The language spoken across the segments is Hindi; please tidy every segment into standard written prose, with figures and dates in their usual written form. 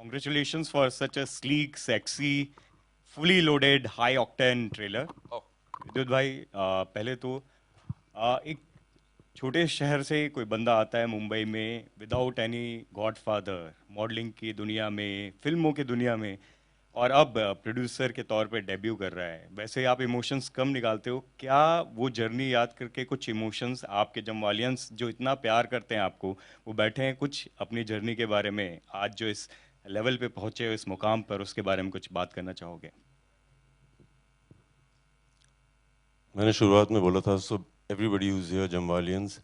Congratulations for such a sleek, sexy, fully loaded, high octane trailer. Oh, विद्युत भाई पहले तो एक छोटे शहर से कोई बंदा आता है मुंबई में विदाउट एनी गॉडफादर, मॉडलिंग की दुनिया में, फिल्मों की दुनिया में, और अब प्रोड्यूसर के तौर पे डेब्यू कर रहा है। वैसे आप इमोशंस कम निकालते हो क्या? वो जर्नी याद करके कुछ इमोशंस आपके जमवालियंस जो इतना प्यार करते हैं आपको, वो बैठे हैं कुछ अपनी जर्नी के बारे में, आज जो इस लेवल पे पहुंचे हो, इस मुकाम पर, उसके बारे में कुछ बात करना चाहोगे? मैंने शुरुआत में बोला था सो एवरीबडी यूज हियर जमवालियंस।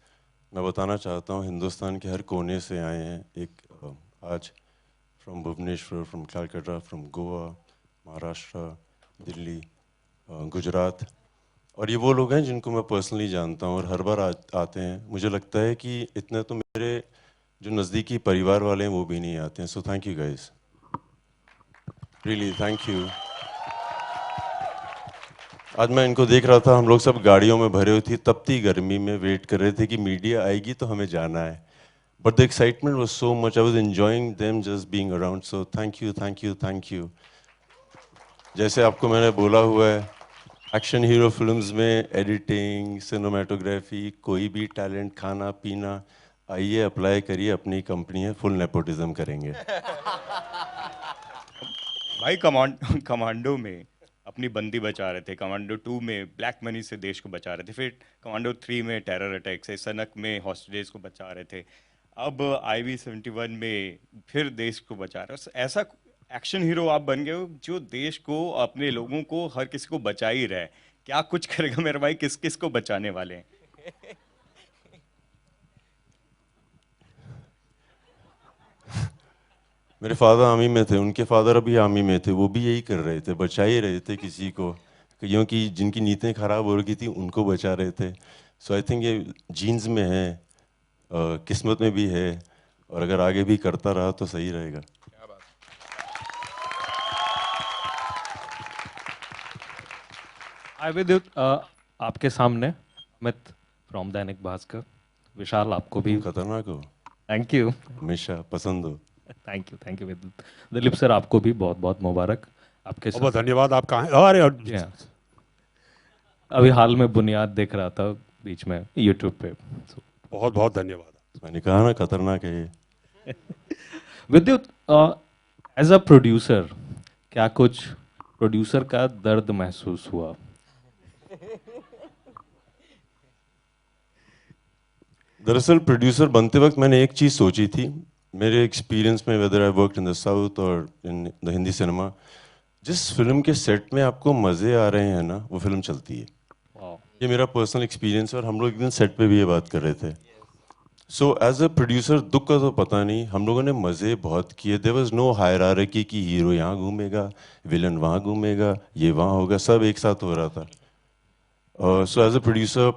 मैं बताना चाहता हूँ हिंदुस्तान के हर कोने से आए हैं एक आज from Bhubaneswar, from Calcutta, from Goa, Maharashtra, Delhi, Gujarat. और ये वो लोग हैं जिनको मैं पर्सनली जानता हूँ और हर बार आते हैं। मुझे लगता है कि इतने तो मेरे जो नज़दीकी परिवार वाले हैं वो भी नहीं आते हैं। So thank you guys, really thank you. आज मैं इनको देख रहा था, हम लोग सब गाड़ियों में भरे हुए थे, तपती गर्मी में वेट कर रहे थे कि मीडिया आएगी तो हमें जाना है। But the excitement was so much, I was enjoying them just being around. So thank you, thank you, thank you. जैसे आपको मैंने बोला हुआ है, एक्शन हीरो फिल्म्स में एडिटिंग, सिनेमाटोग्राफी, कोई भी टैलेंट, खाना पीना, आइए अप्लाई करिए, अपनी कंपनी है, फुल नेपोटिज्म करेंगे। भाई कमांडो में अपनी बंदी बचा रहे थे, कमांडो 2 में ब्लैक मनी से देश को बचा रहे थे, फिर कमांडो 3 में टेरर अटैक से, सनक में हॉस्टेजेस को बचा रहे थे, अब IV-71 में फिर देश को बचा रहे हो। ऐसा एक्शन हीरो आप बन गए हो जो देश को, अपने लोगों को, हर किसी को बचा ही रहा है। क्या कुछ करेगा मेरे भाई, किस किस को बचाने वाले हैं? मेरे फादर आर्मी में थे, उनके फादर अभी आर्मी में थे, वो भी यही कर रहे थे, बचा ही रहे थे किसी को, क्योंकि जिनकी नीतियाँ खराब हो रही थी उनको बचा रहे थे। सो आई थिंक ये जीन्स में है, किस्मत में भी है, और अगर आगे भी करता रहा तो सही रहेगा। क्या बात। हाय विद्युत, आपके सामने अमित फ्रॉम दैनिक भास्कर। विशाल आपको भी तुम खतरनाक हो, थैंक यू। हमेशा पसंद हो। थैंक यू विद्युत। दिलीप सर आपको भी बहुत बहुत मुबारक। आपके बहुत धन्यवाद। आप कहाँ हैं? अरे जी हाँ, अभी हाल में बुनियाद देख रहा था बीच में यूट्यूब पे। बहुत बहुत धन्यवाद। मैंने कहा ना खतरनाक है ये। विद्युत, एज अ प्रोड्यूसर क्या कुछ प्रोड्यूसर का दर्द महसूस हुआ? दरअसल प्रोड्यूसर बनते वक्त मैंने एक चीज़ सोची थी, मेरे एक्सपीरियंस में, whether I work in the south और इन द हिंदी सिनेमा, जिस फिल्म के सेट में आपको मज़े आ रहे हैं ना, वो फिल्म चलती है। ये मेरा पर्सनल एक्सपीरियंस है और हम लोग एक दिन सेट पे भी ये बात कर रहे थे। सो एज अ प्रोड्यूसर दुख का तो पता नहीं, हम लोगों ने मज़े बहुत किए। देयर वाज नो हायरार्की कि हीरो यहाँ घूमेगा, विलन वहाँ घूमेगा, ये वहाँ होगा, सब एक साथ हो रहा था। So as a producer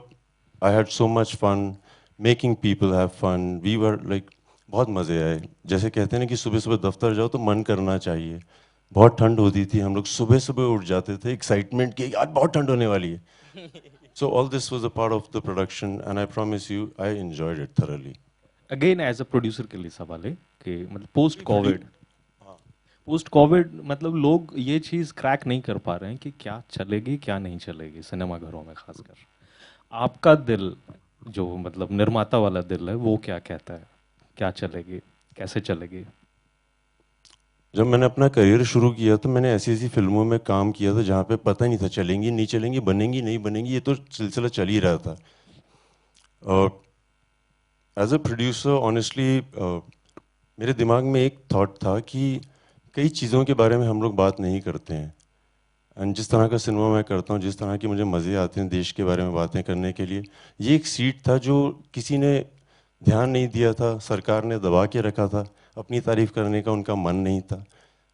I had so much fun making people have fun. We were like, बहुत मज़े आए। जैसे कहते हैं ना कि सुबह सुबह दफ्तर जाओ तो मन करना चाहिए। बहुत ठंड होती थी, हम लोग सुबह सुबह उठ जाते थे एक्साइटमेंट की, आज बहुत ठंड होने वाली है। So all this was a part of the production and I promise you I enjoyed it thoroughly. Again as a producer के लिए सवाल है कि मतलब post Produ- COVID, post COVID मतलब लोग ये चीज़ क्रैक नहीं कर पा रहे हैं कि क्या चलेगी क्या नहीं चलेगी सिनेमा घरों में खासकर। आपका दिल, जो मतलब निर्माता वाला दिल है, वो क्या कहता है? क्या चलेगी, कैसे चलेगी? जब मैंने अपना करियर शुरू किया तो मैंने ऐसी ऐसी फिल्मों में काम किया था जहाँ पे पता ही नहीं था चलेंगी नहीं चलेंगी, बनेंगी नहीं बनेंगी, ये तो सिलसिला चल ही रहा था। और एज अ प्रोड्यूसर ऑनेस्टली मेरे दिमाग में एक थॉट था कि कई चीज़ों के बारे में हम लोग बात नहीं करते हैं। एंड जिस तरह का सिनेमा मैं करता हूँ, जिस तरह की मुझे मज़े आते हैं देश के बारे में बातें करने के लिए, ये एक सीट था जो किसी ने ध्यान नहीं दिया था, सरकार ने दबा के रखा था, अपनी तारीफ करने का उनका मन नहीं था।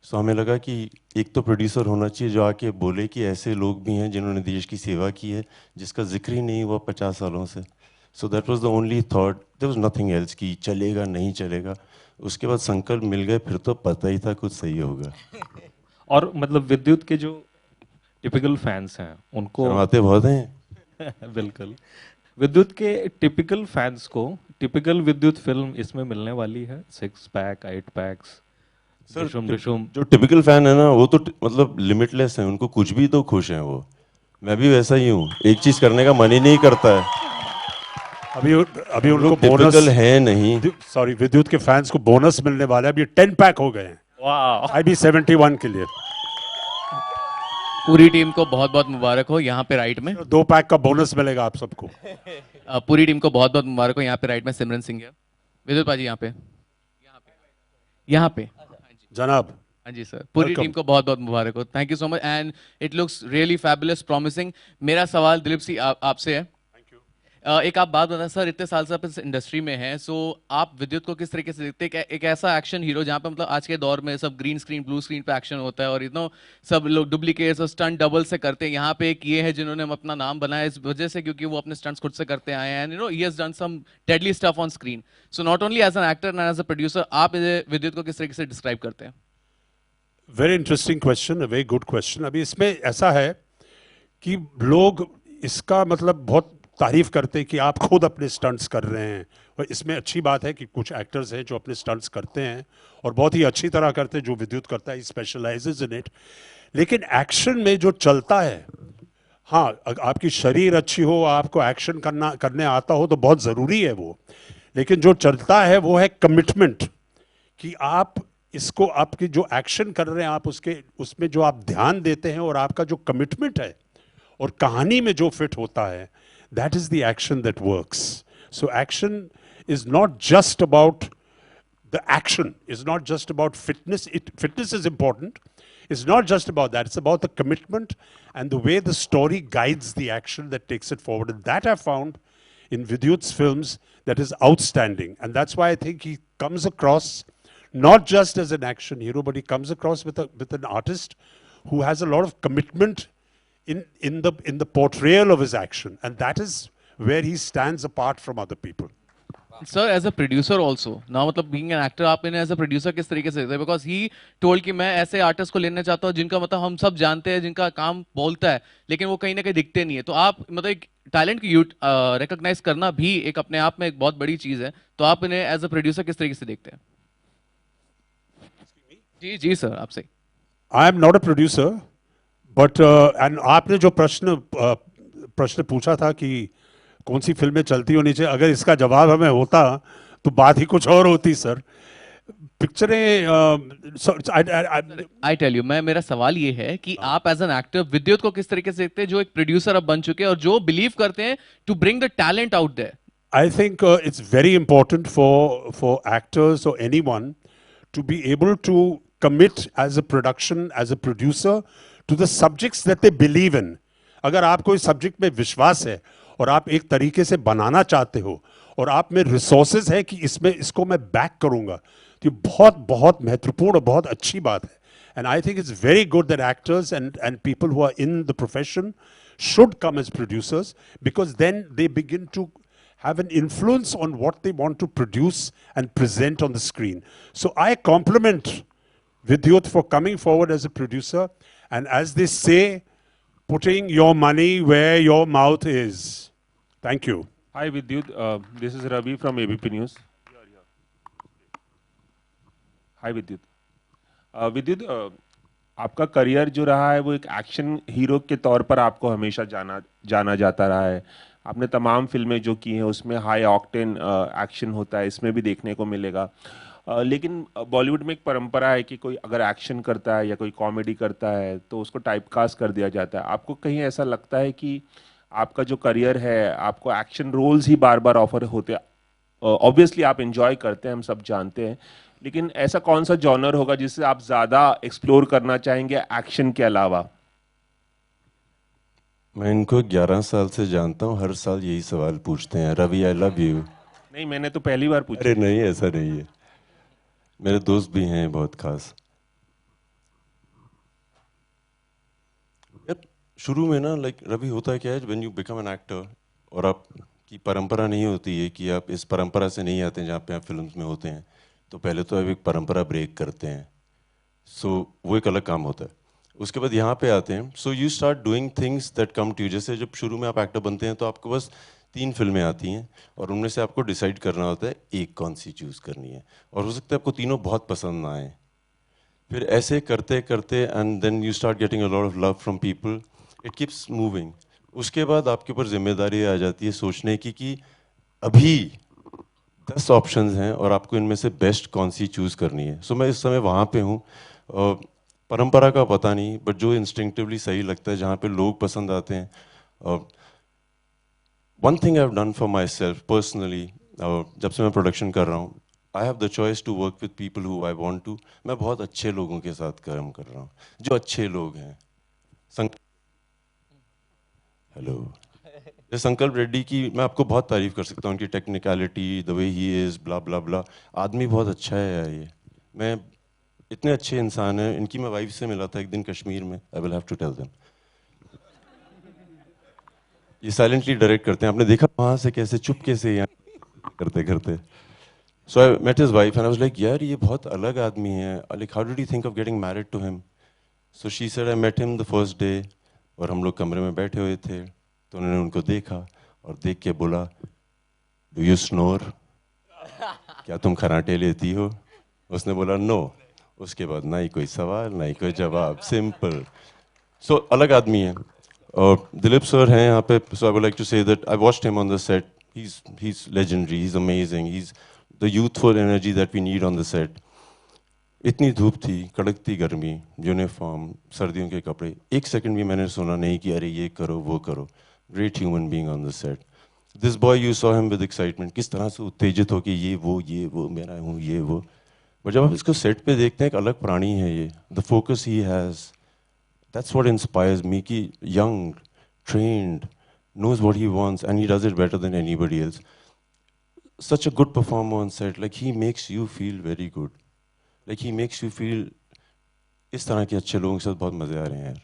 सो हमें लगा कि एक तो प्रोड्यूसर होना चाहिए जो आके बोले कि ऐसे लोग भी हैं जिन्होंने देश की सेवा की है, जिसका जिक्र ही नहीं हुआ 50 सालों से। So that was the only thought, there was nothing else कि चलेगा नहीं चलेगा। उसके बाद संकल्प मिल गए, फिर तो पता ही था कुछ सही होगा। और मतलब विद्युत के जो टिपिकल फैंस हैं उनको शर्माते बहुत हैं। बिल्कुल, विद्युत के टिपिकल फैंस को टिपिकल विद्युत फिल्म इसमें मिलने वाली है, 6 पैक 8 पैक्स, सर डिशुम डिशुम। जो टिपिकल फैन है ना वो तो मतलब लिमिटलेस है, उनको कुछ भी तो खुश हैं वो। मैं भी वैसा ही हूँ, एक चीज करने का मन ही नहीं करता है। अभी अभी हम उनको लोग बोनस, टिपिकल है नहीं। सॉरी, विद्युत के फैंस को बोनस मिलने वाला है। अभी 10 पैक हो गए हैं वाह। IB71 के लिए। पूरी टीम को बहुत बहुत मुबारक हो यहाँ पे राइट में। 2 पैक का बोनस मिलेगा आप सबको। पूरी टीम को बहुत बहुत मुबारक हो यहाँ पे राइट में। सिमरन सिंह है, विद्युत पाजी यहाँ पे, यहाँ पे। जनाब, हाँ जी सर, पूरी Welcome. टीम को बहुत बहुत मुबारक हो। Thank you so much and it looks really fabulous, promising. मेरा सवाल दिलीप सिंह आपसे है। एक आप बात बताएं सर, इतने साल से आप इस इंडस्ट्री में हैं, सो आप विद्युत को किस तरीके से देखते हैं? एक ऐसा एक्शन हीरो जहाँ पे मतलब आज के दौर में सब ग्रीन स्क्रीन ब्लू स्क्रीन पे एक्शन होता है और सब लोग डुप्लीकेट्स और स्टंट डबल से करते हैं। यहाँ पे एक ये है जिन्होंने अपना नाम बनाया इस वजह से क्योंकि वो अपने स्टंट्स खुद से करते आए हैं and he has done some deadly stuff on screen. So not only as an actor and as a producer, आप विद्युत को किस तरीके से डिस्क्राइब करते हैं? Very interesting question, very good question. अभी इसमें ऐसा है कि लोग इसका मतलब बहुत तारीफ करते हैं कि आप खुद अपने स्टंट्स कर रहे हैं, और इसमें अच्छी बात है कि कुछ एक्टर्स हैं जो अपने स्टंट्स करते हैं और बहुत ही अच्छी तरह करते हैं, जो विद्युत करता है, स्पेशलाइजेज इन इट। लेकिन एक्शन में जो चलता है, हाँ, आपकी शरीर अच्छी हो, आपको एक्शन करने आता हो तो बहुत ज़रूरी है वो, लेकिन जो चलता है वो है कमिटमेंट, कि आप इसको, आपकी जो एक्शन कर रहे हैं आप उसमें जो आप ध्यान देते हैं और आपका जो कमिटमेंट है और कहानी में जो फिट होता है, that is the action that works. So action is not just about the action, is not just about fitness. Fitness is important. It's not just about that. It's about the commitment and the way the story guides the action that takes it forward. And that I found in Vidyut's films that is outstanding. And that's why I think he comes across not just as an action hero, but he comes across with an artist who has a lot of commitment in the portrayal of his action, and that is where he stands apart from other people. Sir as a producer also ना, मतलब बीइंग एन एक्टर आप इन्हें एज अ प्रोड्यूसर किस तरीके से देखते हैं? बिकॉज ही टोल्ड कि मैं ऐसे आर्टिस्ट को लेना चाहता हूँ जिनका मतलब हम सब जानते हैं, जिनका काम बोलता है लेकिन वो कहीं ना कहीं दिखते नहीं है। तो आप मतलब एक टैलेंट की रिकॉग्नाइज करना भी एक अपने आप में एक बहुत बड़ी चीज है, तो आप इन्हें एज अ प्रोड्यूसर किस तरीके से देखते हैं? जी जी सर, आपसे। I am not a producer, but and आपने जो प्रश्न पूछा था कि कौन सी फिल्में चलती होनी चाहिए, अगर इसका जवाब हमें होता तो बात ही कुछ और होती सर। पिक्चरें आई टेल यू, मेरा सवाल ये है कि आप एज एन एक्टर विद्युत को किस तरीके से देखते हैं, जो एक प्रोड्यूसर अब बन चुके हैं और जो बिलीव करते हैं to bring the talent out there? I think it's very important for actors or anyone to be able to commit as a production, as a producer, to the subjects that they believe in. अगर आप कोई सब्जेक्ट में विश्वास है और आप एक तरीके से बनाना चाहते हो और आप में रिसोर्सेज है कि इसको मैं बैक करूंगा, तो ये बहुत बहुत महत्वपूर्ण और बहुत अच्छी बात है। And I think it's very good that actors and people who are in the profession should come as producers, because then they begin to have an influence on what they want to produce and present on the screen. So I compliment Vidyut for coming forward as a producer, and as they say, putting your money where your mouth is. Thank you. Hi Vidyut, this is Ravi from ABP News. Hi Vidyut. Vidyut, आपका करियर जो रहा है वो एक एक्शन हीरो के तौर पर आपको हमेशा जाना जाता रहा है। आपने तमाम फिल्में जो की हैं उसमें हाई ऑक्टेन एक्शन होता है, इसमें भी देखने को मिलेगा। लेकिन बॉलीवुड में एक परंपरा है कि कोई अगर एक्शन करता है या कोई कॉमेडी करता है तो उसको टाइपकास्ट कर दिया जाता है। आपको कहीं ऐसा लगता है कि आपका जो करियर है आपको एक्शन रोल्स ही बार बार ऑफर होते हैं? ऑब्वियसली आप एंजॉय करते हैं, हम सब जानते हैं, लेकिन ऐसा कौन सा जॉनर होगा जिससे आप ज़्यादा एक्सप्लोर करना चाहेंगे एक्शन के अलावा? मैं इनको 11 साल से जानता हूँ, हर साल यही सवाल पूछते हैं, रवि आई लव यू। नहीं, मैंने तो पहली बार पूछा। अरे नहीं, ऐसा नहीं है, मेरे दोस्त भी हैं बहुत खास। यार शुरू में ना लाइक रवि होता है क्या है, when you become an actor और आपकी परंपरा नहीं होती है कि आप इस परंपरा से नहीं आते हैं जहाँ पे आप फिल्म्स में होते हैं, तो पहले तो आप एक परंपरा ब्रेक करते हैं, सो वो एक अलग काम होता है। उसके बाद यहाँ पे आते हैं, so you start doing things that come to you. जैसे जब शुरू में आप एक्टर बनते हैं तो आपको बस 3 फिल्में आती हैं और उनमें से आपको डिसाइड करना होता है एक कौन सी चूज़ करनी है, और हो सकता है आपको तीनों बहुत पसंद ना आए, फिर ऐसे करते करते and then you start getting a lot of love from people, it keeps moving. उसके बाद आपके ऊपर जिम्मेदारी आ जाती है सोचने की कि अभी 10 ऑप्शंस हैं और आपको इनमें से बेस्ट कौन सी चूज़ करनी है। सो मैं इस समय वहाँ पे हूँ, परंपरा का पता नहीं, बट जो इंस्टिंक्टिवली सही लगता है, जहाँ पे लोग पसंद आते हैं। One thing I have done for myself personally, जब से मैं प्रोडक्शन कर रहा हूँ, I have the choice to work with people who I want to. मैं बहुत अच्छे लोगों के साथ काम कर रहा हूँ, जो अच्छे लोग हैं। हेलो, जैसे संकल्प रेड्डी की मैं आपको बहुत तारीफ कर सकता हूँ, उनकी technicality, the way he is, blah blah blah. आदमी बहुत अच्छा है यार ये। मैं इतने अच्छे इंसान हैं, इनकी मैं वाइफ से मिला था एक दिन कश्मीर में। I will have to tell them. ये साइलेंटली डायरेक्ट करते हैं, आपने देखा वहाँ से कैसे चुपके से यहाँ करते करते। So I met his wife and I was like, यार ये बहुत अलग आदमी है, like how did you think of getting married to him? So she said I met him the first day, और हम लोग कमरे में बैठे हुए थे, तो उन्होंने उनको देखा और देख के बोला, डू यू स्नोर? क्या तुम खराटे लेती हो? उसने बोला नो। उसके बाद ना ही कोई सवाल ना ही कोई जवाब, सिंपल। सो अलग आदमी है। और दिलीप सर हैं यहाँ पे, so I would like to say that I watched him on the set, he's legendary, he's amazing, he's the youthful energy that we need on the set. इतनी धूप थी, कड़कती गर्मी, यूनिफॉर्म, सर्दियों के कपड़े, एक सेकंड भी मैंने सुना नहीं कि अरे ये करो वो करो। Great human being on the set. This boy, you saw him with excitement, किस तरह से उत्तेजित हो कि ये वो मेरा हूँ ये वो। बट जब आप इसको सेट पे देखते हैं, एक अलग प्राणी है ये। The focus he has, that's what inspires me, कि young, trained, knows what he wants and he does it better than anybody else. Such a good performer on set, like he makes you feel very good, like he makes you feel इस तरह के अच्छे लोगों के साथ बहुत मजे आ रहे हैं यार।